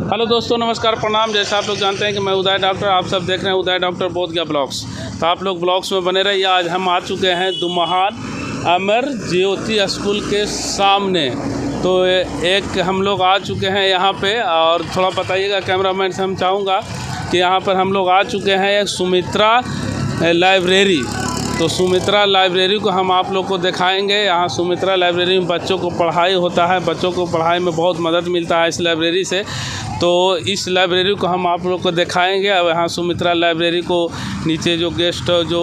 Hello दोस्तों, नमस्कार, प्रणाम। जैसा आप लोग जानते हैं कि मैं उदय डॉक्टर, आप सब देख रहे हैं उदय डॉक्टर बोधगया ब्लॉग्स। तो आप लोग ब्लॉग्स में बने रहिए। आज हम आ चुके हैं दुमहान अमर ज्योति स्कूल के सामने। तो एक हम लोग आ चुके हैं यहाँ पे, और थोड़ा बताइएगा कैमरामैन से। हम चाहूँगा कि यहाँ पर हम लोग आ चुके हैं एक सुमित्रा लाइब्रेरी। तो सुमित्रा लाइब्रेरी को हम आप लोग को दिखाएंगे। यहाँ सुमित्रा लाइब्रेरी में बच्चों को पढ़ाई होता है, बच्चों को पढ़ाई में बहुत मदद मिलता है इस लाइब्रेरी से। तो इस लाइब्रेरी को हम आप लोग को दिखाएंगे। और यहाँ सुमित्रा लाइब्रेरी को नीचे जो गेस्ट जो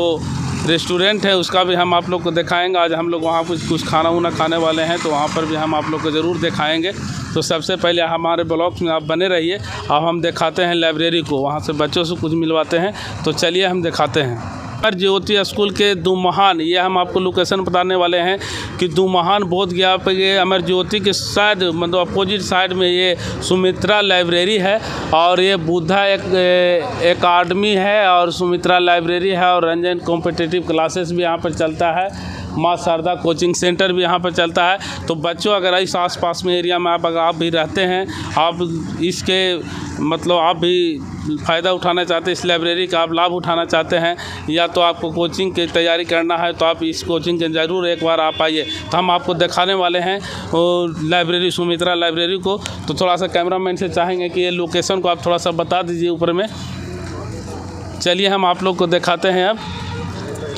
रेस्टोरेंट है उसका भी हम आप लोग को दिखाएंगे। आज हम लोग वहाँ कुछ खाना वाना खाने वाले हैं, तो वहाँ पर भी हम आप लोग को ज़रूर दिखाएंगे। तो सबसे पहले हमारे ब्लॉग्स में आप बने रहिए। अब हम दिखाते हैं लाइब्रेरी को, वहाँ से बच्चों से कुछ मिलवाते हैं। तो चलिए हम दिखाते हैं अमर ज्योति स्कूल के दुमहान। ये हम आपको लोकेशन बताने वाले हैं कि दुमहान बोधगया पे ये अमर ज्योति के साइड, मतलब अपोजिट साइड में ये सुमित्रा लाइब्रेरी है। और ये बुद्धा एकेडमी है, और सुमित्रा लाइब्रेरी है, और रंजन कॉम्पिटिटिव क्लासेस भी यहाँ पर चलता है। माँ शारदा कोचिंग सेंटर भी यहाँ पर चलता है। तो बच्चों, अगर इस आसपास में एरिया में अगर आप भी रहते हैं, आप इसके मतलब आप भी फ़ायदा उठाना चाहते हैं, इस लाइब्रेरी का आप लाभ उठाना चाहते हैं, या तो आपको कोचिंग की तैयारी करना है, तो आप इस कोचिंग के ज़रूर एक बार आप आइए। तो हम आपको दिखाने वाले हैं लाइब्रेरी, सुमित्रा लाइब्रेरी को। तो थोड़ा सा कैमरामैन से चाहेंगे कि ये लोकेशन को आप थोड़ा सा बता दीजिए ऊपर में। चलिए हम आप लोग को दिखाते हैं। अब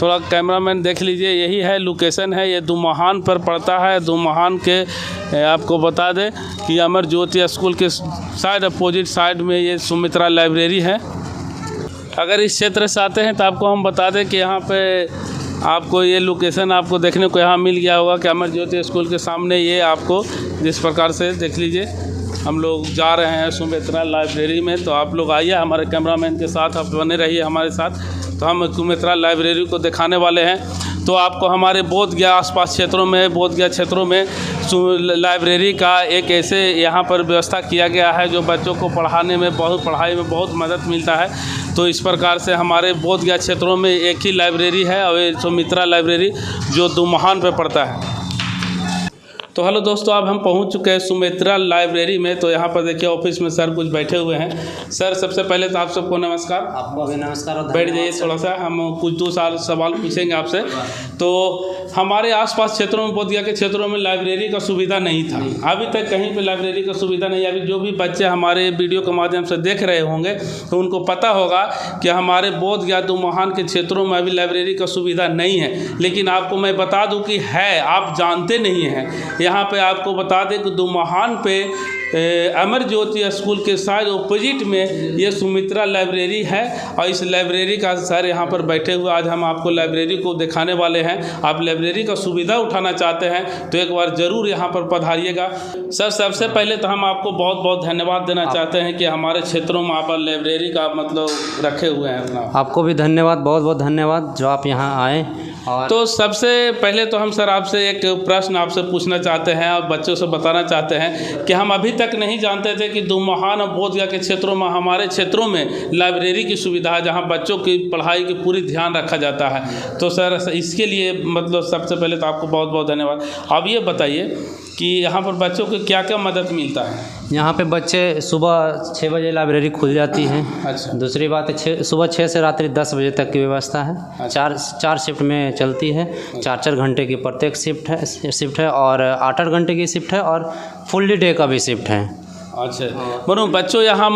थोड़ा कैमरामैन देख लीजिए, यही है लोकेशन है। ये दुमहान पर पड़ता है। दुमहान के आपको बता दें कि अमर ज्योति स्कूल के साइड अपोजिट साइड में ये सुमित्रा लाइब्रेरी है। अगर इस क्षेत्र से आते हैं तो आपको हम बता दें कि यहाँ पे आपको ये लोकेशन आपको देखने को यहाँ मिल गया होगा कि अमर ज्योति स्कूल के सामने ये आपको जिस प्रकार से देख लीजिए। हम लोग जा रहे हैं सुमित्रा लाइब्रेरी में। तो आप लोग आइए, हमारे कैमरामैन के साथ आप बने रहिए हमारे साथ। तो हम सुमित्रा लाइब्रेरी को दिखाने वाले हैं। तो आपको हमारे बोधगया आसपास क्षेत्रों में, बोधगया क्षेत्रों में लाइब्रेरी का एक ऐसे यहाँ पर व्यवस्था किया गया है जो बच्चों को पढ़ाई में बहुत मदद मिलता है। तो इस प्रकार से हमारे बोधगया क्षेत्रों में एक ही लाइब्रेरी है, और ये सुमित्रा लाइब्रेरी जो दुमहान पे पड़ता है। तो हेलो दोस्तों, अब हम पहुंच चुके हैं सुमित्रा लाइब्रेरी में। तो यहाँ पर देखिए ऑफिस में सर कुछ बैठे हुए हैं। सर, सबसे पहले तो आप सबको नमस्कार। आपको भी नमस्कार। बैठ जाइए थोड़ा सा, हम कुछ दो सवाल पूछेंगे आपसे। तो हमारे आसपास क्षेत्रों में, बोधगया के क्षेत्रों में लाइब्रेरी का सुविधा नहीं था। अभी तक कहीं पर लाइब्रेरी का सुविधा नहीं। अभी जो भी बच्चे हमारे वीडियो के माध्यम से देख रहे होंगे तो उनको पता होगा कि हमारे बोधगया दुमहान के क्षेत्रों में अभी लाइब्रेरी का सुविधा नहीं है। लेकिन आपको मैं बता दूँ कि है, आप जानते नहीं हैं। यहाँ पे आपको बता दें कि दुमहान पे अमर ज्योति स्कूल के साइड ऑपोजिट में ये सुमित्रा लाइब्रेरी है। और इस लाइब्रेरी का सर यहाँ पर बैठे हुए, आज हम आपको लाइब्रेरी को दिखाने वाले हैं। आप लाइब्रेरी का सुविधा उठाना चाहते हैं तो एक बार ज़रूर यहाँ पर पधारिएगा। सर, सबसे पहले तो हम आपको बहुत बहुत धन्यवाद देना चाहते हैं कि हमारे क्षेत्रों में आप लाइब्रेरी का मतलब रखे हुए हैं अपना। आपको भी धन्यवाद, बहुत बहुत धन्यवाद जो आप यहाँ आए। और तो सबसे पहले तो हम सर आपसे एक प्रश्न आपसे पूछना चाहते हैं, और बच्चों से बताना चाहते हैं कि हम अभी तक नहीं जानते थे कि दुमहान और बोधगया के क्षेत्रों में, हमारे क्षेत्रों में लाइब्रेरी की सुविधा है जहां बच्चों की पढ़ाई की पूरी ध्यान रखा जाता है। तो सर इसके लिए मतलब सबसे पहले तो आपको बहुत बहुत धन्यवाद। अब ये बताइए कि यहाँ पर बच्चों को क्या क्या मदद मिलता है? यहाँ पे बच्चे सुबह 6 बजे लाइब्रेरी खुल जाती है। अच्छा। दूसरी बात है सुबह 6 से रात्रि 10 बजे तक की व्यवस्था है। अच्छा। चार शिफ्ट में चलती है। 4-4 घंटे की प्रत्येक शिफ्ट है और 8-8 घंटे की शिफ्ट है, और फुल डे का भी शिफ्ट है। अच्छा, मनो बच्चों यहाँ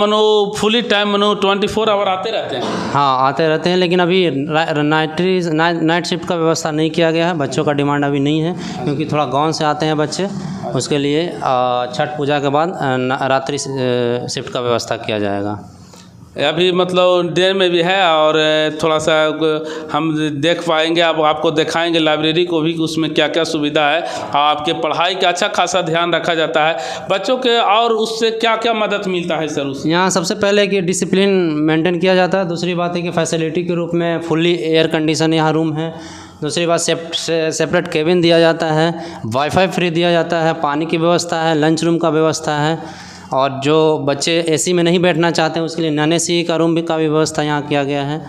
फुली टाइम 24 आवर आते रहते हैं? हाँ, आते रहते हैं, लेकिन अभी नाइट शिफ्ट का व्यवस्था नहीं किया गया है। बच्चों का डिमांड अभी नहीं है, क्योंकि थोड़ा गांव से आते हैं बच्चे। उसके लिए छठ पूजा के बाद रात्रि शिफ्ट का व्यवस्था किया जाएगा। अभी मतलब डे में भी है, और थोड़ा सा हम देख पाएंगे, अब आपको दिखाएंगे लाइब्रेरी को भी, उसमें क्या क्या सुविधा है। आपके पढ़ाई का अच्छा खासा ध्यान रखा जाता है बच्चों के, और उससे क्या क्या मदद मिलता है सर उससे? यहाँ सबसे पहले कि डिसिप्लिन मेंटेन किया जाता है। दूसरी बात है कि फैसिलिटी के रूप में फुल्ली एयर कंडीशन यहाँ रूम है। दूसरी बात सेपरेट केबिन दिया जाता है, वाईफाई फ्री दिया जाता है, पानी की व्यवस्था है, लंच रूम का व्यवस्था है। और जो बच्चे एसी में नहीं बैठना चाहते हैं उसके लिए नॉन एसी का रूम का भी व्यवस्था यहाँ किया गया है।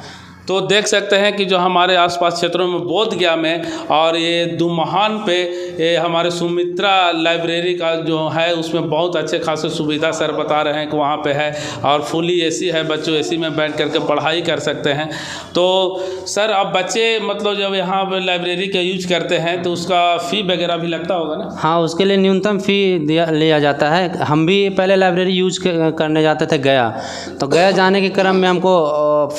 तो देख सकते हैं कि जो हमारे आसपास क्षेत्रों में बोध गया में और ये दुमहान पे ये हमारे सुमित्रा लाइब्रेरी का जो है उसमें बहुत अच्छे खासे सुविधा सर बता रहे हैं कि वहाँ पे है और फुली एसी है, बच्चों एसी में बैठ करके पढ़ाई कर सकते हैं। तो सर अब बच्चे मतलब जब यहाँ पे लाइब्रेरी का यूज करते हैं तो उसका फ़ी वगैरह भी लगता होगा ना? हाँ, उसके लिए न्यूनतम फ़ी लिया जाता है। हम भी पहले लाइब्रेरी यूज करने जाते थे गया, तो गया जाने के क्रम में हमको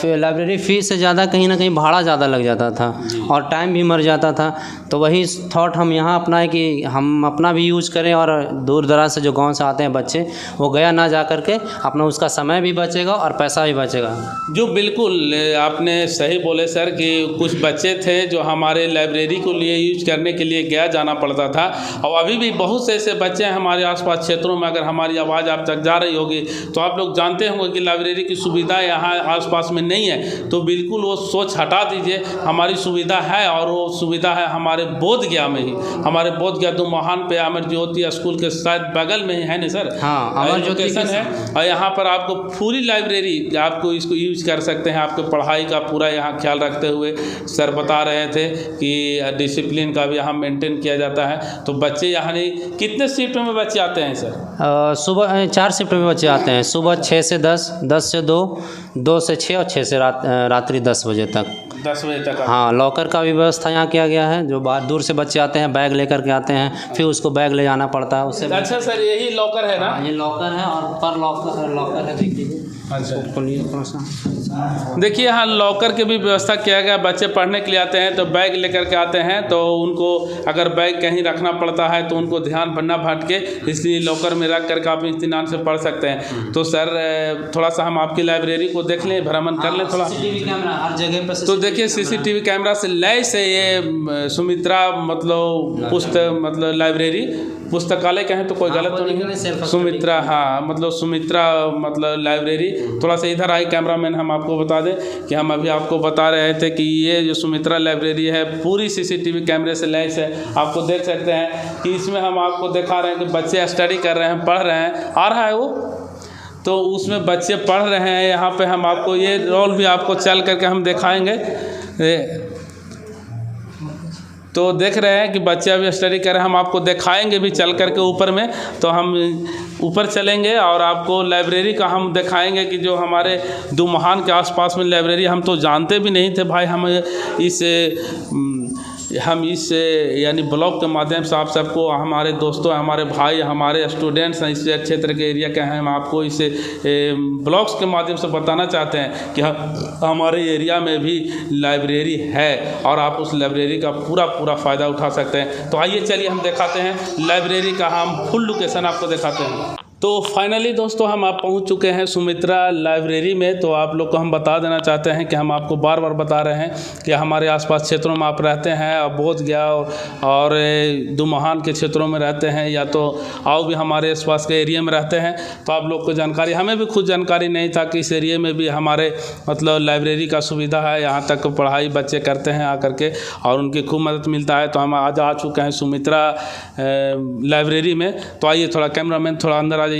लाइब्रेरी फ़ीस से ज़्यादा कहीं ना कहीं भाड़ा ज़्यादा लग जाता था और टाइम भी मर जाता था। तो वही थॉट हम यहाँ अपनाए कि हम अपना भी यूज़ करें और दूर दराज से जो गांव से आते हैं बच्चे वो गया ना जा करके अपना उसका समय भी बचेगा और पैसा भी बचेगा। जो बिल्कुल आपने सही बोले सर कि कुछ बच्चे थे जो हमारे लाइब्रेरी को लिए यूज करने के लिए गया जाना पड़ता था और अभी भी बहुत से ऐसे बच्चे हैं हमारे आसपास क्षेत्रों में। अगर हमारी आवाज़ आप तक जा रही होगी तो आप लोग जानते होंगे कि लाइब्रेरी की सुविधा यहाँ आसपास में नहीं है, तो बिल्कुल वो सोच हटा दीजिए, हमारी सुविधा है और वो सुविधा है हमारे बोध गया में ही। हमारे बोध गया दुमहान पे अमर ज्योति स्कूल के शायद बगल में ही है ना सर? हाँ, अमर ज्योति है और यहाँ पर आपको पूरी लाइब्रेरी आपको इसको यूज कर सकते हैं। आपके पढ़ाई का पूरा यहाँ ख्याल रखते हुए सर बता रहे थे कि डिसिप्लिन का भी यहाँ मेंटेन किया जाता है। तो बच्चे यहाँ नहीं, कितने शिफ्ट में बच्चे आते हैं सर? सुबह 4 शिफ्ट में बच्चे आते हैं, सुबह 6 से 10, 10 से 2, 2 से 6 और 6 से रात्रि 10 बजे तक। 10 बजे तक? हाँ, लॉकर का भी व्यवस्था यहाँ किया गया है। जो बाहर दूर से बच्चे आते हैं बैग लेकर के आते हैं, फिर उसको बैग ले जाना पड़ता है उससे। अच्छा सर, यही लॉकर है ना? ये लॉकर है और पर लॉकर है, देख लीजिए। अच्छा, देखिए यहाँ लॉकर की भी व्यवस्था किया गया। बच्चे पढ़ने के लिए आते हैं तो बैग लेकर के आते हैं, तो उनको अगर बैग कहीं रखना पड़ता है तो उनको ध्यान बनना भटके, इसलिए लॉकर में रख करके आप इत्मीनान से पढ़ सकते हैं। तो सर थोड़ा सा हम आपकी लाइब्रेरी को देख लें, भ्रमण कर लें थोड़ा। CCTV कैमरा हर जगह पर। तो देखिए CCTV कैमरा से लैस है ये सुमित्रा मतलब मतलब लाइब्रेरी, पुस्तकालय कहें तो कोई गलत तो नहीं, सुमित्रा, हाँ मतलब सुमित्रा मतलब लाइब्रेरी। थोड़ा सा इधर आई कैमरामैन, हम आपको बता दें कि हम अभी आपको बता रहे थे कि ये जो सुमित्रा लाइब्रेरी है पूरी CCTV कैमरे से लैस है। आपको देख सकते हैं कि इसमें हम आपको दिखा रहे हैं कि बच्चे स्टडी कर रहे हैं, पढ़ रहे हैं, आ रहा है वो, तो उसमें बच्चे पढ़ रहे हैं। यहाँ पे हम आपको ये रोल भी आपको चल करके हम दिखाएंगे। तो देख रहे हैं कि बच्चे अभी स्टडी कर रहे हैं, हम आपको दिखाएंगे भी चल करके ऊपर में। तो हम ऊपर चलेंगे और आपको लाइब्रेरी का हम दिखाएंगे कि जो हमारे दुमहान के आसपास में लाइब्रेरी, हम तो जानते भी नहीं थे भाई। हम इस यानी ब्लॉग के माध्यम से आप सबको, हमारे दोस्तों, हमारे भाई, हमारे स्टूडेंट्स हैं इस क्षेत्र के एरिया के हैं, हम आपको इस ब्लॉग्स के माध्यम से बताना चाहते हैं कि हमारे एरिया में भी लाइब्रेरी है और आप उस लाइब्रेरी का पूरा फ़ायदा उठा सकते हैं। तो आइए चलिए हम दिखाते हैं लाइब्रेरी का, हम फुल लोकेशन आपको दिखाते हैं। तो फाइनली दोस्तों हम आप पहुंच चुके हैं सुमित्रा लाइब्रेरी में। तो आप लोग को हम बता देना चाहते हैं कि हम आपको बार बार बता रहे हैं कि हमारे आसपास क्षेत्रों में आप रहते हैं, अब बोध गया और दुमहान के क्षेत्रों में रहते हैं या तो आओ भी हमारे आसपास के एरिया में रहते हैं, तो आप लोग को जानकारी, हमें भी खुद जानकारी नहीं था कि इस एरिया में भी हमारे मतलब लाइब्रेरी का सुविधा है। यहाँ तक पढ़ाई बच्चे करते हैं आकर के और उनकी खूब मदद मिलता है। तो हम आज आ चुके हैं सुमित्रा लाइब्रेरी में। तो आइए थोड़ा कैमरामैन थोड़ा अंदर आ जाइए।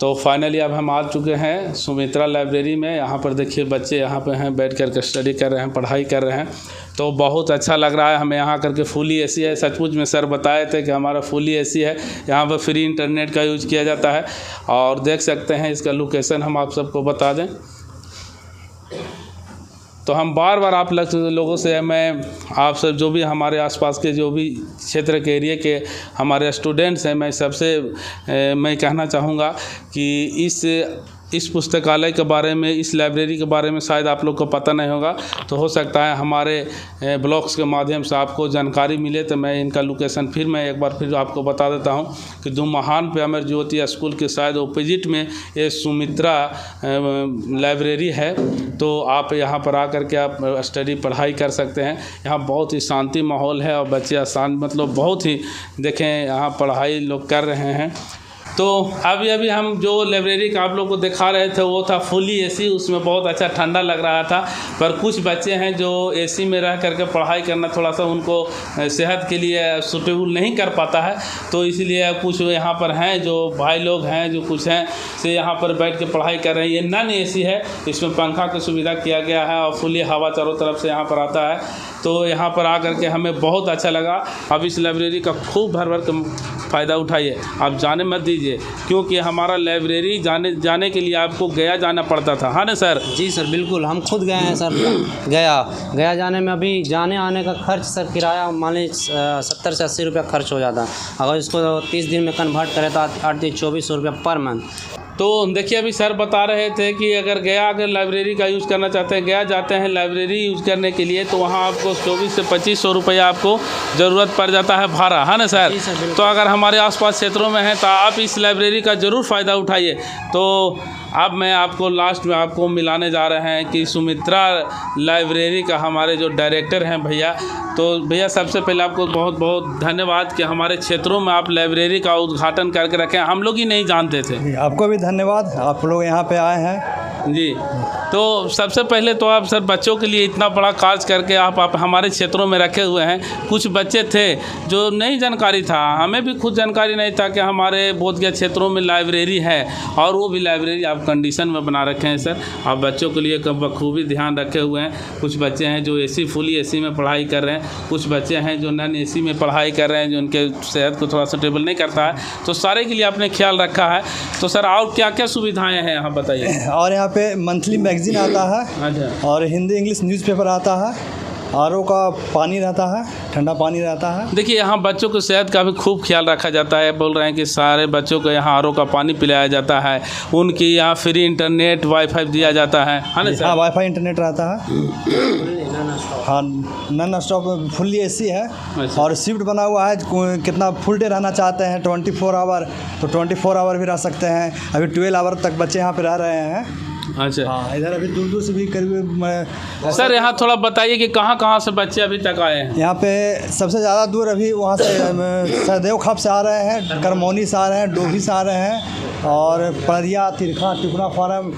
तो फाइनली अब हम आ चुके हैं सुमित्रा लाइब्रेरी में। यहाँ पर देखिए बच्चे यहाँ पे हैं, बैठ कर के स्टडी कर रहे हैं, पढ़ाई कर रहे हैं। तो बहुत अच्छा लग रहा है हमें यहाँ करके। फुली एसी है, सचमुच में सर बताए थे कि हमारा फुली एसी है। यहाँ पर फ्री इंटरनेट का यूज किया जाता है और देख सकते हैं इसका लोकेशन हम आप सबको बता दें। तो हम बार बार आप लोगों से, मैं आप सब जो भी हमारे आसपास के जो भी क्षेत्र के एरिया के हमारे स्टूडेंट्स हैं, मैं सबसे मैं कहना चाहूँगा कि इस पुस्तकालय के बारे में, इस लाइब्रेरी के बारे में शायद आप लोग को पता नहीं होगा। तो हो सकता है हमारे ब्लॉग्स के माध्यम से आपको जानकारी मिले। तो मैं इनका लोकेशन मैं एक बार फिर आपको बता देता हूँ कि दुमहान पे अमर ज्योति स्कूल के शायद ऑपोजिट में ये सुमित्रा लाइब्रेरी है। तो आप यहाँ पर आकर के आप स्टडी पढ़ाई कर सकते हैं। यहाँ बहुत ही शांति माहौल है और बच्चे आसान मतलब बहुत ही देखें यहाँ पढ़ाई लोग कर रहे हैं। तो अभी हम जो लाइब्रेरी का आप लोग को दिखा रहे थे वो था फुली एसी, उसमें बहुत अच्छा ठंडा लग रहा था। पर कुछ बच्चे हैं जो एसी में रह करके पढ़ाई करना थोड़ा सा उनको सेहत के लिए सूटेबल नहीं कर पाता है, तो इसलिए कुछ यहाँ पर हैं जो भाई लोग हैं जो कुछ हैं से यहाँ पर बैठ के पढ़ाई कर रहे हैं। ये नॉन एसी है, इसमें पंखा की सुविधा किया गया है और फुली हवा चारों तरफ से यहाँ पर आता है। तो यहाँ पर आकर के हमें बहुत अच्छा लगा। अब इस लाइब्रेरी का खूब भर भर के फ़ायदा उठाइए, आप जाने मत दीजिए, क्योंकि हमारा लाइब्रेरी जाने के लिए आपको गया जाना पड़ता था। हाँ ना सर? जी सर बिल्कुल, हम खुद गए हैं सर। गया जाने में अभी जाने आने का खर्च सर, किराया मान लीजिए 70 से 80 रुपया खर्च हो जाता। अगर इसको 30 दिन में कन्वर्ट करें तो 2400 रुपया पर मंथ। तो देखिए अभी सर बता रहे थे कि अगर लाइब्रेरी का यूज़ करना चाहते हैं, गया जाते हैं लाइब्रेरी यूज़ करने के लिए, तो वहाँ आपको 2400 से 2500 रुपया आपको ज़रूरत पड़ जाता है भाड़ा। है ना सर? तो अगर हमारे आसपास क्षेत्रों में हैं तो आप इस लाइब्रेरी का ज़रूर फ़ायदा उठाइए। तो अब मैं आपको लास्ट में आपको मिलाने जा रहे हैं कि सुमित्रा लाइब्रेरी का हमारे जो डायरेक्टर हैं भैया। तो भैया सबसे पहले आपको बहुत बहुत धन्यवाद कि हमारे क्षेत्रों में आप लाइब्रेरी का उद्घाटन करके रखें, हम लोग ही नहीं जानते थे। आपको भी धन्यवाद, आप लोग यहाँ पे आए हैं जी। तो सबसे पहले तो आप सर बच्चों के लिए इतना बड़ा कार्य करके आप हमारे क्षेत्रों में रखे हुए हैं। कुछ बच्चे थे जो नहीं जानकारी था, हमें भी खुद जानकारी नहीं था कि हमारे बोधगया क्षेत्रों में लाइब्रेरी है, और वो भी लाइब्रेरी आप कंडीशन में बना रखे हैं सर। आप बच्चों के लिए बखूबी ध्यान रखे हुए हैं। कुछ बच्चे हैं जो फुली एसी में पढ़ाई कर रहे हैं, कुछ बच्चे हैं जो नॉन एसी में पढ़ाई कर रहे हैं, जो उनके सेहत को थोड़ा सूटेबल नहीं करता है, तो सारे के लिए आपने ख्याल रखा है। तो सर और क्या क्या सुविधाएँ हैं यहाँ बताइए? और यहाँ पे मंथली मैगजीन आता है और हिंदी इंग्लिश न्यूज़पेपर आता है, आरओ का पानी रहता है, ठंडा पानी रहता है। देखिए यहाँ बच्चों की सेहत का भी खूब ख्याल रखा जाता है। बोल रहे हैं कि सारे बच्चों को यहाँ आरओ का पानी पिलाया जाता है, उनकी यहाँ फ्री इंटरनेट वाईफाई दिया जाता है। हाँ ना सर? हाँ, वाईफाई इंटरनेट रहता है। हाँ, नॉन स्टॉप फुल्ली एसी है। अच्छा। और शिफ्ट बना हुआ है, कितना फुल डे रहना चाहते हैं 24 आवर तो 24 आवर भी रह सकते हैं। अभी 12 आवर तक बच्चे यहाँ पे रह रहे हैं। अच्छा। हाँ, इधर अभी दूर से भी करीब सर यहाँ थोड़ा बताइए कि कहाँ से बच्चे अभी तक आए हैं? यहाँ पे सबसे ज़्यादा दूर अभी वहाँ से सहदेव खाप से आ रहे हैं, करमौनी से आ रहे हैं, डोभी से आ रहे हैं, और पड़रिया, तिरखा, टिकुना फार्म,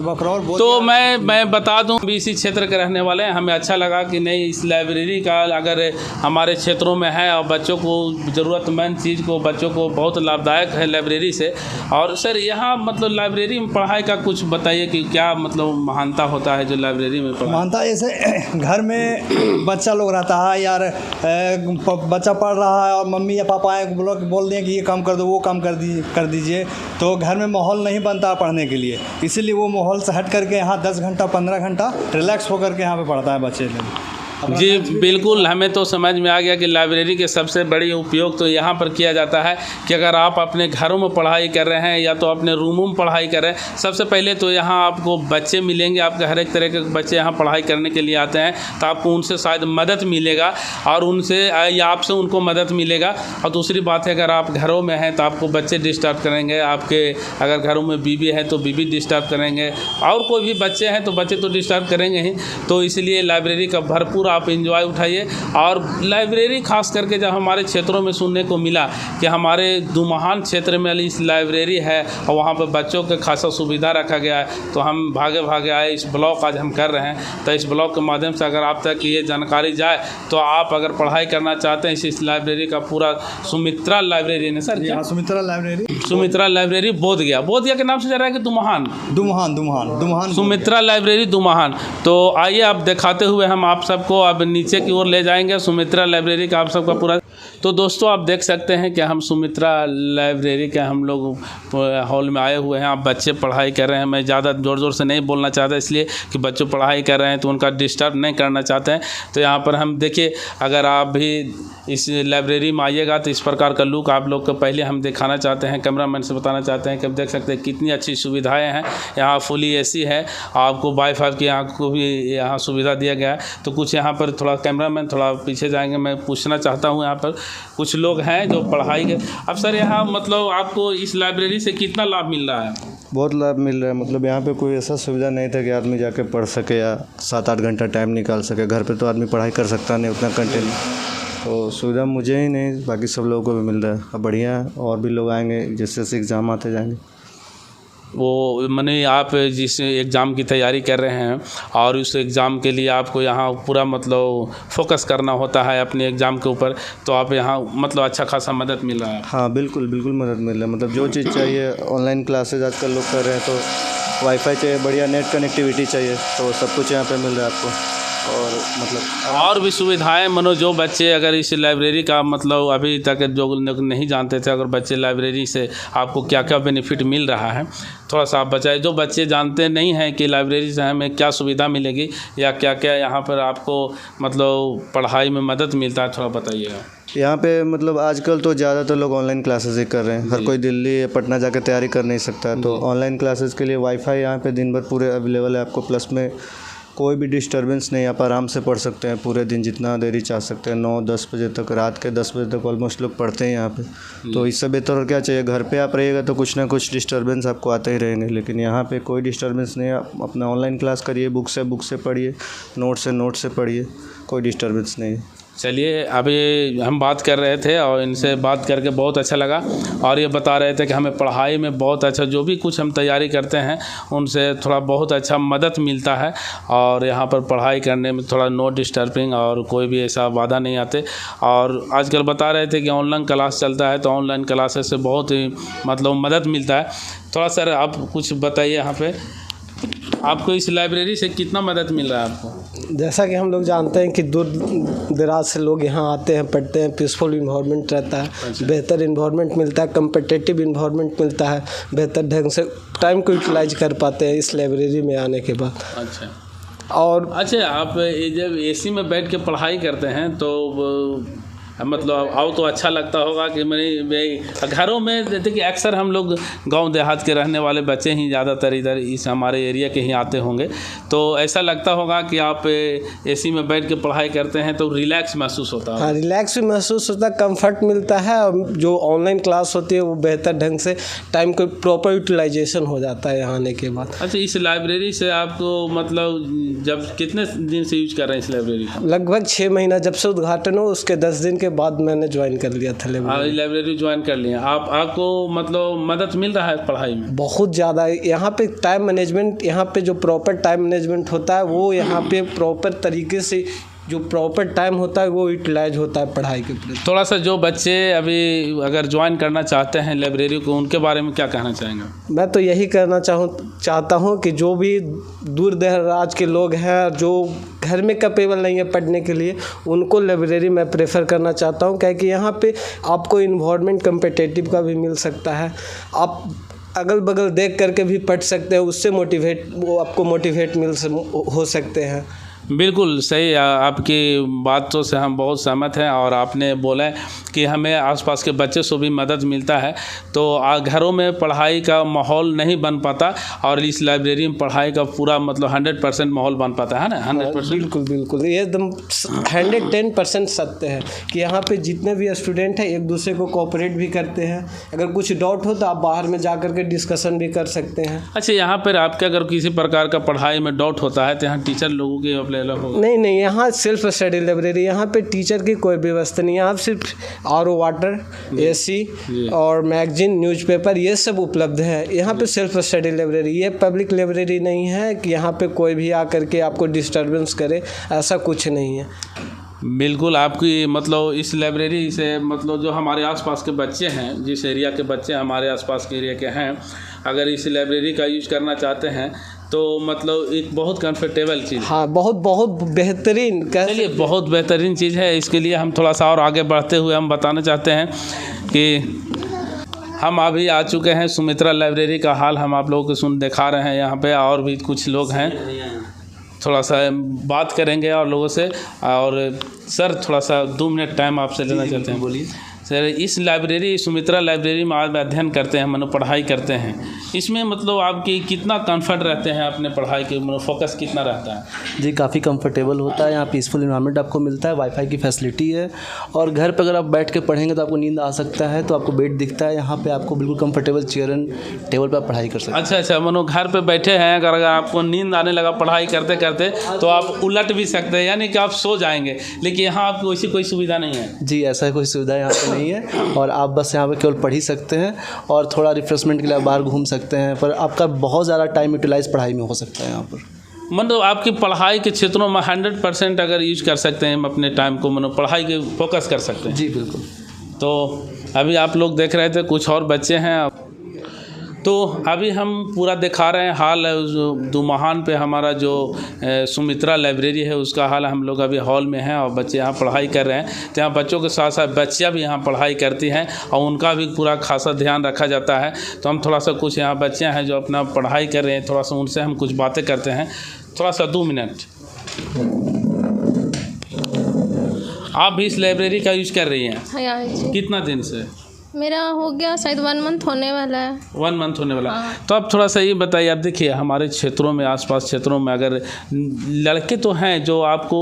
बकरौल। तो मैं बता दूं, इसी क्षेत्र के रहने वाले हैं। हमें अच्छा लगा कि नहीं, इस लाइब्रेरी का अगर हमारे क्षेत्रों में है और बच्चों को ज़रूरतमंद चीज़ को बच्चों को बहुत लाभदायक है लाइब्रेरी से। और सर यहाँ मतलब लाइब्रेरी में पढ़ाई का कुछ बताइए कि क्या मतलब महानता होता है जो लाइब्रेरी में पढ़ाई? महानता जैसे घर में बच्चा लोग रहता है यार, बच्चा पढ़ रहा है और मम्मी या पापा आए बोल दें कि ये काम कर दो, वो काम कर दीजिए, तो घर में माहौल नहीं बनता पढ़ने के लिए। इसीलिए वो माहौल से हट करके यहाँ 10 घंटा 15 घंटा रिलैक्स होकर के यहाँ पे पढ़ता है बच्चे लोग। जी बिल्कुल, हमें तो समझ में आ गया कि लाइब्रेरी के सबसे बड़ी उपयोग तो यहाँ पर किया जाता है कि अगर आप अपने घरों में पढ़ाई कर रहे हैं या तो अपने रूमों में पढ़ाई कर रहे हैं, सबसे पहले तो यहाँ आपको बच्चे मिलेंगे। आपके हर एक तरह के बच्चे यहाँ पढ़ाई करने के लिए आते हैं, तो आपको उनसे शायद मदद मिलेगा और उनसे या आपसे उनको मदद मिलेगा। और दूसरी बात है, अगर आप घरों में हैं तो आपको बच्चे डिस्टर्ब करेंगे, आपके अगर घरों में बीवी है तो बीवी डिस्टर्ब करेंगे, और कोई भी बच्चे हैं तो बच्चे तो डिस्टर्ब करेंगे ही। तो इसलिए लाइब्रेरी का भरपूर आप एंजॉय उठाइए। और लाइब्रेरी खास करके जब हमारे क्षेत्रों में सुनने को मिला कि हमारे दुमहान क्षेत्र में इस लाइब्रेरी है और वहाँ पर बच्चों के खासा सुविधा रखा गया है, तो हम भागे आए। इस ब्लॉग आज हम कर रहे हैं, तो इस ब्लॉग के माध्यम से अगर आप तक ये जानकारी जाए तो आप अगर पढ़ाई करना चाहते हैं इस लाइब्रेरी का पूरा सुमित्रा लाइब्रेरी है सर? हाँ, सुमित्रा लाइब्रेरी बोधगया के नाम से जा रहा है कि दुमहान सुमित्रा लाइब्रेरी दुमहान। तो आइए आप दिखाते हुए हम आप सबको अब नीचे की ओर ले जाएंगे सुमित्रा लाइब्रेरी का आप सबका पूरा। तो दोस्तों आप देख सकते हैं कि हम सुमित्रा लाइब्रेरी के हम लोग हॉल में आए हुए हैं। आप बच्चे पढ़ाई कर रहे हैं, मैं ज़्यादा ज़ोर से नहीं बोलना चाहता इसलिए कि बच्चों पढ़ाई कर रहे हैं तो उनका डिस्टर्ब नहीं करना चाहते हैं। तो यहाँ पर हम देखिए, अगर आप भी इस लाइब्रेरी में आइएगा तो इस प्रकार का लुक आप लोग को पहले हम दिखाना चाहते हैं, कैमरामैन से बताना चाहते हैं कि आप देख सकते हैं कितनी अच्छी सुविधाएँ हैं। यहाँ फुली एसी है, आपको वाईफाई की यहाँ को भी यहाँ सुविधा दिया गया है। तो कुछ यहाँ पर थोड़ा कैमरामैन थोड़ा पीछे जाएंगे, मैं पूछना चाहता हूँ यहाँ पर कुछ लोग हैं जो पढ़ाई के। अब सर यहाँ मतलब आपको इस लाइब्रेरी से कितना लाभ मिल रहा है? बहुत लाभ मिल रहा है। मतलब यहाँ पे कोई ऐसा सुविधा नहीं था कि आदमी जाके पढ़ सके या 7-8 घंटा टाइम निकाल सके। घर पे तो आदमी पढ़ाई कर सकता नहीं उतना कंटेंट। तो सुविधा मुझे ही नहीं बाकी सब लोगों को भी मिल रहा है। अब बढ़िया है, और भी लोग आएंगे जैसे जैसे एग्ज़ाम आते जाएंगे। वो माने आप जिस एग्ज़ाम की तैयारी कर रहे हैं और उस एग्ज़ाम के लिए आपको यहाँ पूरा मतलब फोकस करना होता है अपने एग्ज़ाम के ऊपर, तो आप यहाँ मतलब अच्छा खासा मदद मिल रहा है। हाँ बिल्कुल बिल्कुल मदद मिल रहा है। मतलब जो चीज़ चाहिए, ऑनलाइन क्लासेज आजकल लोग कर रहे हैं, तो वाईफाई चाहिए, बढ़िया नेट कनेक्टिविटी चाहिए, तो सब कुछ यहाँ पे मिल रहा है आपको। और मतलब और भी सुविधाएं मनो जो बच्चे अगर इस लाइब्रेरी का मतलब अभी तक जो लोग नहीं जानते थे, अगर बच्चे लाइब्रेरी से आपको क्या क्या बेनिफिट मिल रहा है थोड़ा सा आप बताइए। जो बच्चे जानते नहीं हैं कि लाइब्रेरी से हमें क्या सुविधा मिलेगी या क्या क्या यहाँ पर आपको मतलब पढ़ाई में मदद मिलता है, थोड़ा बताइएगा। यहाँ पे मतलब आजकल तो ज़्यादातर लोग ऑनलाइन क्लासेस ही कर रहे हैं। हर कोई दिल्ली या पटना जाकर तैयारी कर नहीं सकता, तो ऑनलाइन क्लासेस के लिए वाईफाई यहाँ पे दिन भर पूरे अवेलेबल है आपको। प्लस में कोई भी डिस्टर्बेंस नहीं, आप आराम से पढ़ सकते हैं पूरे दिन, जितना देरी चाह सकते हैं। 9-10 बजे तक, रात के 10 बजे तक ऑलमोस्ट लोग पढ़ते हैं यहाँ पे। तो इससे बेहतर और क्या चाहिए। घर पे आप रहिएगा तो कुछ ना कुछ डिस्टर्बेंस आपको आते ही रहेंगे, लेकिन यहाँ पे कोई डिस्टर्बेंस नहीं है। आप अपना ऑनलाइन क्लास करिए, बुक से पढ़िए, नोट से पढ़िए, कोई डिस्टर्बेंस नहीं है। चलिए, अभी हम बात कर रहे थे और इनसे बात करके बहुत अच्छा लगा, और ये बता रहे थे कि हमें पढ़ाई में बहुत अच्छा, जो भी कुछ हम तैयारी करते हैं उनसे थोड़ा बहुत अच्छा मदद मिलता है, और यहाँ पर पढ़ाई करने में थोड़ा नो डिस्टर्बिंग और कोई भी ऐसा बाधा नहीं आते। और आजकल बता रहे थे कि ऑनलाइन क्लास चलता है, तो ऑनलाइन क्लासेस से बहुत ही मतलब मदद मिलता है। थोड़ा सर आप कुछ बताइए, यहाँ पे आपको इस लाइब्रेरी से कितना मदद मिल रहा है आपको? जैसा कि हम लोग जानते हैं कि दूर दराज से लोग यहाँ आते हैं, पढ़ते हैं, पीसफुल इन्वायरमेंट रहता है। अच्छा। बेहतर इन्वायरमेंट मिलता है, कम्पिटिटिव इन्वायरमेंट मिलता है, बेहतर ढंग से टाइम को यूटिलाइज कर पाते हैं इस लाइब्रेरी में आने के बाद। अच्छा। और अच्छा, आप ये जब एसी में बैठ के पढ़ाई करते हैं तो मतलब आओ तो अच्छा लगता होगा कि मैं घरों में जैसे कि अक्सर हम लोग गांव देहात के रहने वाले बच्चे ही ज़्यादातर इधर इस हमारे एरिया के ही आते होंगे, तो ऐसा लगता होगा कि आप एसी में बैठ के पढ़ाई करते हैं तो रिलैक्स महसूस होता है। हाँ, रिलैक्स भी महसूस होता है, कंफर्ट मिलता है, और जो ऑनलाइन क्लास होती है वो बेहतर ढंग से टाइम को प्रॉपर यूटिलाइजेशन हो जाता है यहाँ आने के बाद। अच्छा, इस लाइब्रेरी से आपको मतलब जब कितने दिन से यूज कर रहे हैं इस लाइब्रेरी का? लगभग 6 महीना, जब से उद्घाटन हो उसके 10 दिन के बाद मैंने ज्वाइन कर लिया था लाइब्रेरी ज्वाइन कर लिया। आपको मतलब मदद मिल रहा है पढ़ाई में? बहुत ज़्यादा। यहाँ पे टाइम मैनेजमेंट, यहाँ पे जो प्रॉपर टाइम मैनेजमेंट होता है वो यहाँ पे प्रॉपर तरीके से जो प्रॉपर टाइम होता है वो यूटिलाइज होता है पढ़ाई के प्रति। थोड़ा सा जो बच्चे अभी अगर ज्वाइन करना चाहते हैं लाइब्रेरी को, उनके बारे में क्या कहना चाहेंगे? मैं तो यही कहना चाहता हूँ कि जो भी दूर दराज के लोग हैं, जो घर में कैपेबल नहीं है पढ़ने के लिए, उनको लाइब्रेरी मैं प्रेफर करना चाहता हूँ, क्योंकि यहाँ पे आपको इन्वायरमेंट कम्पिटिटिव का भी मिल सकता है। आप अगल बगल देख करके भी पढ़ सकते हैं, उससे वो आपको मोटिवेट हो सकते हैं। बिल्कुल सही, आपकी बातों से हम बहुत सहमत हैं। और आपने बोला कि हमें आसपास के बच्चे से भी मदद मिलता है, तो घरों में पढ़ाई का माहौल नहीं बन पाता, और इस लाइब्रेरी में पढ़ाई का पूरा मतलब 100% माहौल बन पाता है ना? 100%। बिल्कुल बिल्कुल, ये एकदम 110% सत्य है कि यहाँ पे जितने भी स्टूडेंट हैं एक दूसरे को कोऑपरेट भी करते हैं। अगर कुछ डाउट हो तो आप बाहर में जा कर के डिस्कशन भी कर सकते हैं। अच्छा, यहाँ पर आपके अगर किसी प्रकार का पढ़ाई में डाउट होता है तो यहाँ टीचर लोगों की नहीं, यहाँ सिर्फ स्टडी लाइब्रेरी, यहाँ पे टीचर की कोई व्यवस्था नहीं है। यहाँ सिर्फ आरओ वाटर, एसी और मैगजीन, न्यूज़पेपर, ये सब उपलब्ध है। यहाँ पे सिर्फ स्टडी लाइब्रेरी, ये पब्लिक लाइब्रेरी नहीं है कि यहाँ पे कोई भी आकर के आपको डिस्टर्बेंस करे, ऐसा कुछ नहीं है। बिल्कुल, आपकी मतलब इस लाइब्रेरी से मतलब जो हमारे आसपास के बच्चे हैं, जिस एरिया के बच्चे हमारे आसपास के एरिया के हैं, अगर इस लाइब्रेरी का यूज़ करना चाहते हैं तो मतलब एक बहुत कंफर्टेबल चीज़ है। हाँ, बहुत बेहतरीन, चलिए, बहुत बेहतरीन चीज़ है। इसके लिए हम थोड़ा सा और आगे बढ़ते हुए हम बताना चाहते हैं कि हम अभी आ चुके हैं सुमित्रा लाइब्रेरी का हाल हम आप लोगों को दिखा रहे हैं। यहाँ पे और भी कुछ लोग हैं, थोड़ा सा बात करेंगे और लोगों से। और सर, थोड़ा सा 2 मिनट टाइम आपसे लेना चाहते हैं। बोलिए। सर इस लाइब्रेरी सुमित्रा लाइब्रेरी में आप अध्ययन करते हैं, मतलब पढ़ाई करते हैं, इसमें मतलब आपकी कितना कंफर्ट रहते हैं अपने पढ़ाई के, मतलब फोकस कितना रहता है? जी काफ़ी कंफर्टेबल होता है, यहाँ पीसफुल इन्वायरमेंट आपको मिलता है, वाईफाई की फैसिलिटी है, और घर पे अगर आप बैठ के पढ़ेंगे तो आपको नींद आ सकता है, तो आपको बेड दिखता है, यहाँ पे आपको बिल्कुल कंफर्टेबल चेयर एंड टेबल पर आप पढ़ाई कर सकते हैं। अच्छा, मनो घर पे बैठे हैं, अगर आपको नींद आने लगा पढ़ाई करते करते तो आप उलट भी सकते हैं, यानी कि आप सो जाएंगे, लेकिन यहाँ आपको वैसी कोई सुविधा नहीं है। जी ऐसा कोई सुविधा यहाँ पे नहीं है, और आप बस यहाँ पे केवल पढ़ ही सकते हैं, और थोड़ा रिफ्रेशमेंट के लिए आप बाहर घूम सकते हैं, पर आपका बहुत ज़्यादा टाइम यूटिलाइज पढ़ाई में हो सकता है यहाँ पर। मतलब आपकी पढ़ाई के क्षेत्रों में 100% अगर यूज कर सकते हैं, हम अपने टाइम को मतलब पढ़ाई के फोकस कर सकते हैं। जी बिल्कुल। तो अभी आप लोग देख रहे थे कुछ और बच्चे हैं, तो अभी हम पूरा दिखा रहे हैं हाल जो दुमहान पे हमारा जो सुमित्रा लाइब्रेरी है उसका हाल। हम लोग अभी हॉल में हैं और बच्चे यहाँ पढ़ाई कर रहे हैं, तो यहाँ बच्चों के साथ साथ बच्चियाँ भी यहाँ पढ़ाई करती हैं और उनका भी पूरा खासा ध्यान रखा जाता है। तो हम थोड़ा सा कुछ यहाँ बच्चियाँ हैं जो अपना पढ़ाई कर रहे हैं, थोड़ा सा उनसे हम कुछ बातें करते हैं, थोड़ा सा 2 मिनट। आप भी इस लाइब्रेरी का यूज कर रही हैं? हाँ जी। कितना दिन से? मेरा हो गया शायद 1 मंथ होने वाला है। 1 मंथ होने वाला। तो आप थोड़ा सा ये बताइए, आप देखिए हमारे क्षेत्रों में, आसपास क्षेत्रों में अगर लड़के तो हैं जो आपको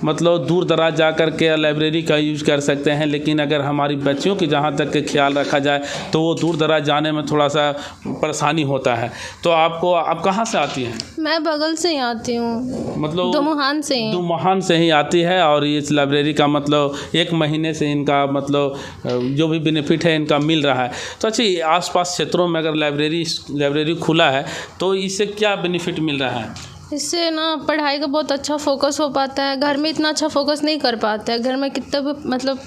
मतलब दूर दराज जा कर के लाइब्रेरी का यूज कर सकते हैं, लेकिन अगर हमारी बच्चियों की जहाँ तक के ख्याल रखा जाए तो वो दूर दराज जाने में थोड़ा सा परेशानी होता है। तो आप कहाँ से आती हैं? मैं बगल से ही आती हूँ, मतलब दुमहान से ही। दुमहान से ही आती है, और इस लाइब्रेरी का मतलब 1 महीने से इनका मतलब जो भी बेनिफिट है इनका मिल रहा है। तो अच्छा, आसपास क्षेत्रों में अगर लाइब्रेरी खुला है तो इससे क्या बेनिफिट मिल रहा है? इससे ना पढ़ाई का बहुत अच्छा फोकस हो पाता है। घर में इतना अच्छा फोकस नहीं कर पाता है, घर में कितना भी मतलब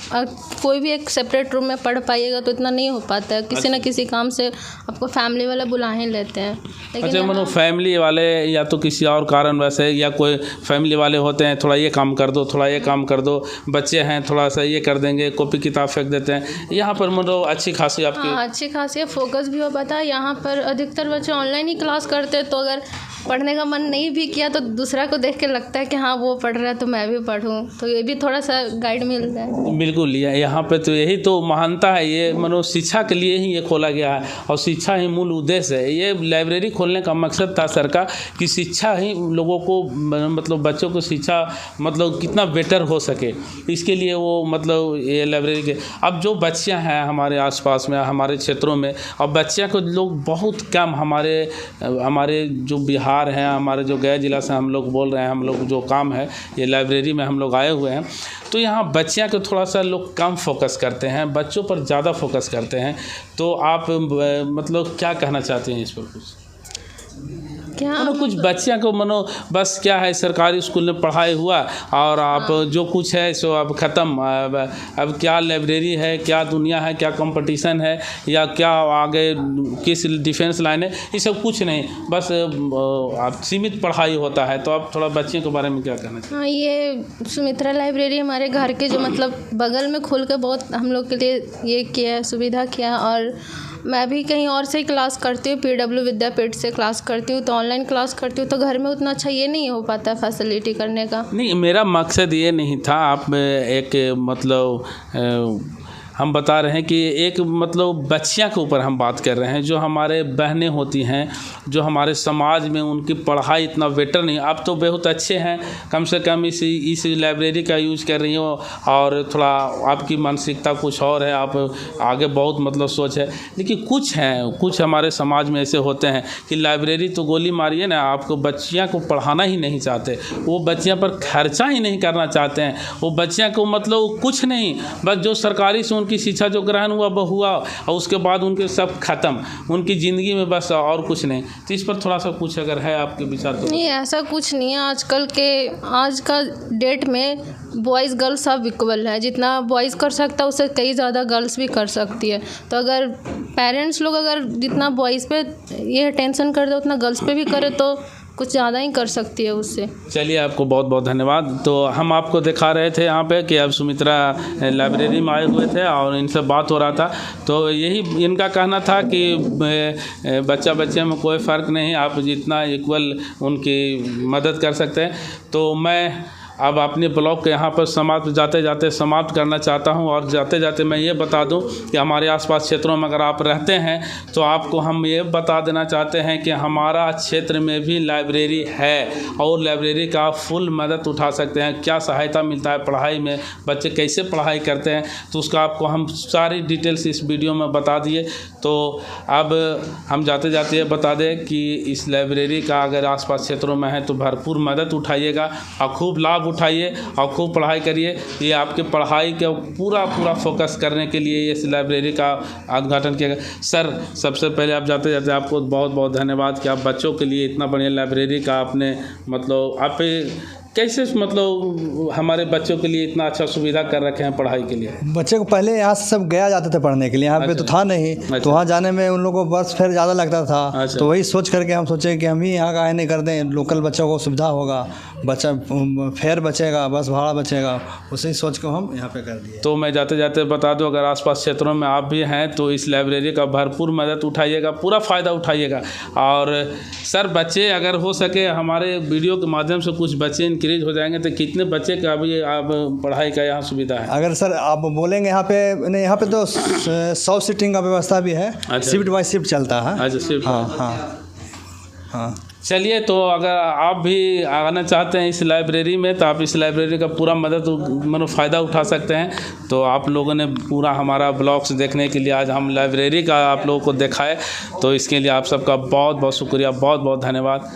कोई भी एक सेपरेट रूम में पढ़ पाइएगा तो इतना नहीं हो पाता है, किसी न किसी काम से आपको फैमिली वाले बुला ही लेते हैं। अच्छा, मतलब फैमिली वाले या तो किसी और कारण वैसे, या कोई फैमिली वाले होते हैं थोड़ा ये काम कर दो, थोड़ा ये काम कर दो, बच्चे हैं थोड़ा सा ये कर देंगे, कॉपी किताब फेंक देते हैं। यहाँ पर मतलब अच्छी खासी आपकी अच्छी खासी फोकस भी हो पाता है। यहाँ पर अधिकतर बच्चे ऑनलाइन ही क्लास करते हैं, तो अगर पढ़ने का मन नहीं भी किया तो दूसरा को देख के लगता है कि हाँ वो पढ़ रहा है तो मैं भी पढ़ूँ, तो ये भी थोड़ा सा गाइड मिलता है। बिल्कुल, यहाँ पे तो यही तो महानता है, ये मनो शिक्षा के लिए ही ये खोला गया है, और शिक्षा ही मूल उद्देश्य है। ये लाइब्रेरी खोलने का मकसद था सरकार कि शिक्षा ही लोगों को मतलब बच्चों को शिक्षा मतलब कितना बेटर हो सके, इसके लिए वो मतलब ये लाइब्रेरी के। अब जो बच्चियाँ हैं हमारे आसपास में, हमारे क्षेत्रों में, और बच्चियाँ को लोग बहुत कम हमारे जो बिहार है, हमारे जो गया जिला से हम लोग बोल रहे हैं, हम लोग जो काम है ये लाइब्रेरी में हम लोग आए हुए हैं, तो यहाँ बच्चियाँ को थोड़ा सा लोग कम फोकस करते हैं, बच्चों पर ज़्यादा फोकस करते हैं। तो आप मतलब क्या कहना चाहते हैं इस पर कुछ? क्या कुछ बच्चियाँ को बस क्या है, सरकारी स्कूल में पढ़ाई हुआ और आप जो कुछ है सो अब ख़त्म। अब क्या लाइब्रेरी है, क्या दुनिया है, क्या कंपटीशन है, या क्या आगे किस डिफेंस लाइन है, ये सब कुछ नहीं, बस आप सीमित पढ़ाई होता है। तो आप थोड़ा बच्चियों के बारे में क्या कहना चाहिए? हाँ, ये सुमित्रा लाइब्रेरी हमारे घर के जो मतलब बगल में खुल के बहुत हम लोग के लिए ये किया है, सुविधा किया है। और मैं भी कहीं और से क्लास करती हूँ, PW विद्यापीठ से क्लास करती हूँ, तो ऑनलाइन क्लास करती हूँ, तो घर में उतना अच्छा ये नहीं हो पाता फैसिलिटी करने का। नहीं, मेरा मकसद ये नहीं था। आप एक मतलब हम बता रहे हैं कि एक मतलब बच्चियाँ के ऊपर हम बात कर रहे हैं, जो हमारे बहनें होती हैं, जो हमारे समाज में उनकी पढ़ाई इतना बेटर नहीं। आप तो बहुत अच्छे हैं, कम से कम इस लाइब्रेरी का यूज़ कर रही हो, और थोड़ा आपकी मानसिकता कुछ और है, आप आगे बहुत मतलब सोच है। लेकिन कुछ हमारे समाज में ऐसे होते हैं कि लाइब्रेरी तो गोली मारिए ना, आपको बच्चियाँ को पढ़ाना ही नहीं चाहते, वो बच्चियाँ पर खर्चा ही नहीं करना चाहते हैं, वो बच्चियाँ को मतलब कुछ नहीं, बस जो सरकारी से की शिक्षा जो ग्रहण हुआ वो हुआ, और उसके बाद उनके सब खत्म, उनकी ज़िंदगी में बस और कुछ नहीं। तो इस पर थोड़ा सा कुछ अगर है आपके विचार तो? नहीं, ऐसा कुछ नहीं है। आज का डेट में बॉयज़ गर्ल्स सब इक्वल है, जितना बॉयज़ कर सकता है उससे कई ज़्यादा गर्ल्स भी कर सकती है। तो अगर पेरेंट्स लोग अगर जितना बॉयज़ पे ये टेंशन कर दे उतना गर्ल्स पे भी करे तो कुछ ज़्यादा ही कर सकती है उससे। चलिए, आपको बहुत बहुत धन्यवाद। तो हम आपको दिखा रहे थे यहाँ पे कि अब सुमित्रा लाइब्रेरी में आए हुए थे और इनसे बात हो रहा था, तो यही इनका कहना था कि बच्चे में कोई फ़र्क नहीं, आप जितना इक्वल उनकी मदद कर सकते हैं। तो मैं अब अपने ब्लॉग के यहाँ पर समाप्त करना चाहता हूँ। और जाते जाते मैं ये बता दूँ कि हमारे आसपास क्षेत्रों में अगर आप रहते हैं तो आपको हम ये बता देना चाहते हैं कि हमारा क्षेत्र में भी लाइब्रेरी है और लाइब्रेरी का फुल मदद उठा सकते हैं। क्या सहायता मिलता है पढ़ाई में, बच्चे कैसे पढ़ाई करते हैं, तो उसका आपको हम सारी डिटेल्स इस वीडियो में बता दिए। तो अब हम जाते जाते ये बता दें कि इस लाइब्रेरी का अगर आसपास क्षेत्रों में है तो भरपूर मदद उठाइएगा और खूब लाभ उठाइए और खूब पढ़ाई करिए। ये आपके पढ़ाई का पूरा फोकस करने के लिए इस लाइब्रेरी का उद्घाटन किया गया। सर, सबसे पहले आप जाते जाते आपको बहुत बहुत धन्यवाद कि आप बच्चों के लिए इतना बढ़िया लाइब्रेरी का आपने मतलब आप कैसे मतलब हमारे बच्चों के लिए इतना अच्छा सुविधा कर रखे हैं पढ़ाई के लिए। बच्चे को पहले यहाँ से सब गया जाते थे पढ़ने के लिए, यहाँ पे तो था नहीं, तो वहाँ जाने में उन लोगों को बस फेयर ज़्यादा लगता था। तो वही सोच करके हम सोचे कि हम ही यहाँ का नहीं कर दें, लोकल बच्चों को सुविधा होगा, बच्चा फेयर बचेगा, बस भाड़ा बचेगा, उसी सोच को हम यहाँ पे कर दिए। तो मैं जाते जाते बता दूँ, अगर आसपास क्षेत्रों में आप भी हैं तो इस लाइब्रेरी का भरपूर मदद उठाइएगा, पूरा फ़ायदा उठाइएगा। और सर, बच्चे अगर हो सके हमारे वीडियो के माध्यम से कुछ बच्चे इंक्रीज हो जाएंगे तो कितने बच्चे का अभी आप पढ़ाई का यहाँ सुविधा है? अगर सर आप बोलेंगे यहाँ पे नहीं, यहाँ पे तो 100 सीटिंग का व्यवस्था भी है। अच्छा। शिफ्ट बाय शिफ्ट चलता है। अच्छा, शिफ्ट। हाँ। चलिए, तो अगर आप भी आना चाहते हैं इस लाइब्रेरी में तो आप इस लाइब्रेरी का पूरा मतलब फ़ायदा उठा सकते हैं। तो आप लोगों ने पूरा हमारा ब्लॉग्स देखने के लिए आज हम लाइब्रेरी का आप लोगों को दिखाए, तो इसके लिए आप सबका बहुत बहुत शुक्रिया, बहुत बहुत धन्यवाद।